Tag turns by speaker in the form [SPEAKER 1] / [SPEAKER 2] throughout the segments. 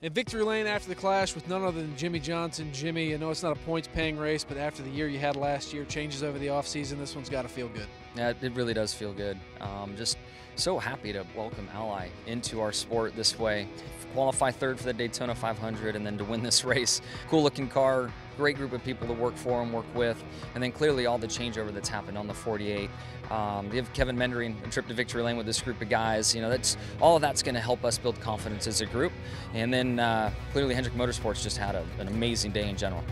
[SPEAKER 1] In victory lane after the clash with none other than Jimmie Johnson. Jimmie, I know it's not a points-paying race, but after the year you had last year, changes over the offseason, this one's got to feel good.
[SPEAKER 2] Yeah, it really does feel good. Just so happy to welcome Ally into our sport this way. Qualify third for the Daytona 500 and then to win this race. Cool looking car, great group of people to work for and work with, and then clearly all the changeover that's happened on the 48. You have Kevin Mendering, a trip to victory lane with this group of guys. You know, all of that's going to help us build confidence as a group. And then clearly Hendrick Motorsports just had an amazing day in general.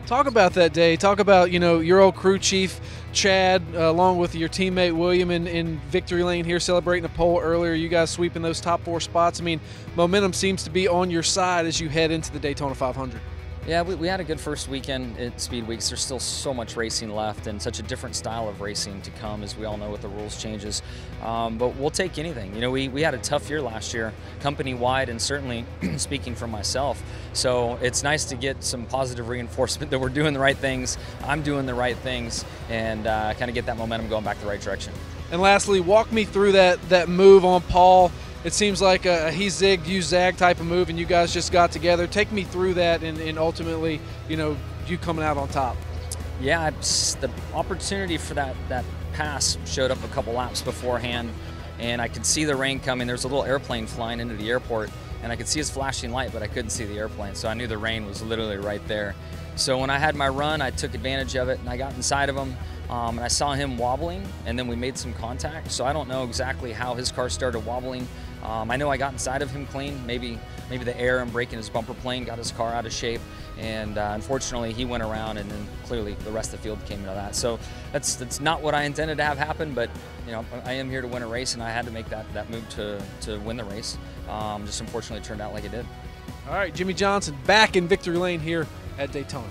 [SPEAKER 1] Talk about that day. Talk about, your old crew chief, Chad, along with your teammate William in victory lane here, celebrating a pole earlier. You guys sweeping those top 4 spots. I mean, momentum seems to be on your side as you head into the Daytona 500.
[SPEAKER 2] Yeah, we had a good first weekend at Speed Weeks. There's still so much racing left and such a different style of racing to come, as we all know with the rules changes. But we'll take anything. We had a tough year last year, company-wide, and certainly speaking for myself. So it's nice to get some positive reinforcement that we're doing the right things, I'm doing the right things, and kind of get that momentum going back the right direction.
[SPEAKER 1] And lastly, walk me through that move on Paul. It seems like a he zigged, you zag type of move, and you guys just got together. Take me through that and ultimately, you coming out on top.
[SPEAKER 2] Yeah, the opportunity for that pass showed up a couple laps beforehand, and I could see the rain coming. There's a little airplane flying into the airport, and I could see his flashing light, but I couldn't see the airplane, so I knew the rain was literally right there. So when I had my run, I took advantage of it, and I got inside of him. And I saw him wobbling, and then we made some contact. So I don't know exactly how his car started wobbling. I know I got inside of him clean. Maybe the air and breaking his bumper plane got his car out of shape. And unfortunately, he went around, and then clearly the rest of the field came into that. So that's not what I intended to have happen. But I am here to win a race, and I had to make that move to win the race. Just unfortunately, it turned out like it did.
[SPEAKER 1] All right, Jimmie Johnson back in victory lane here at Daytona.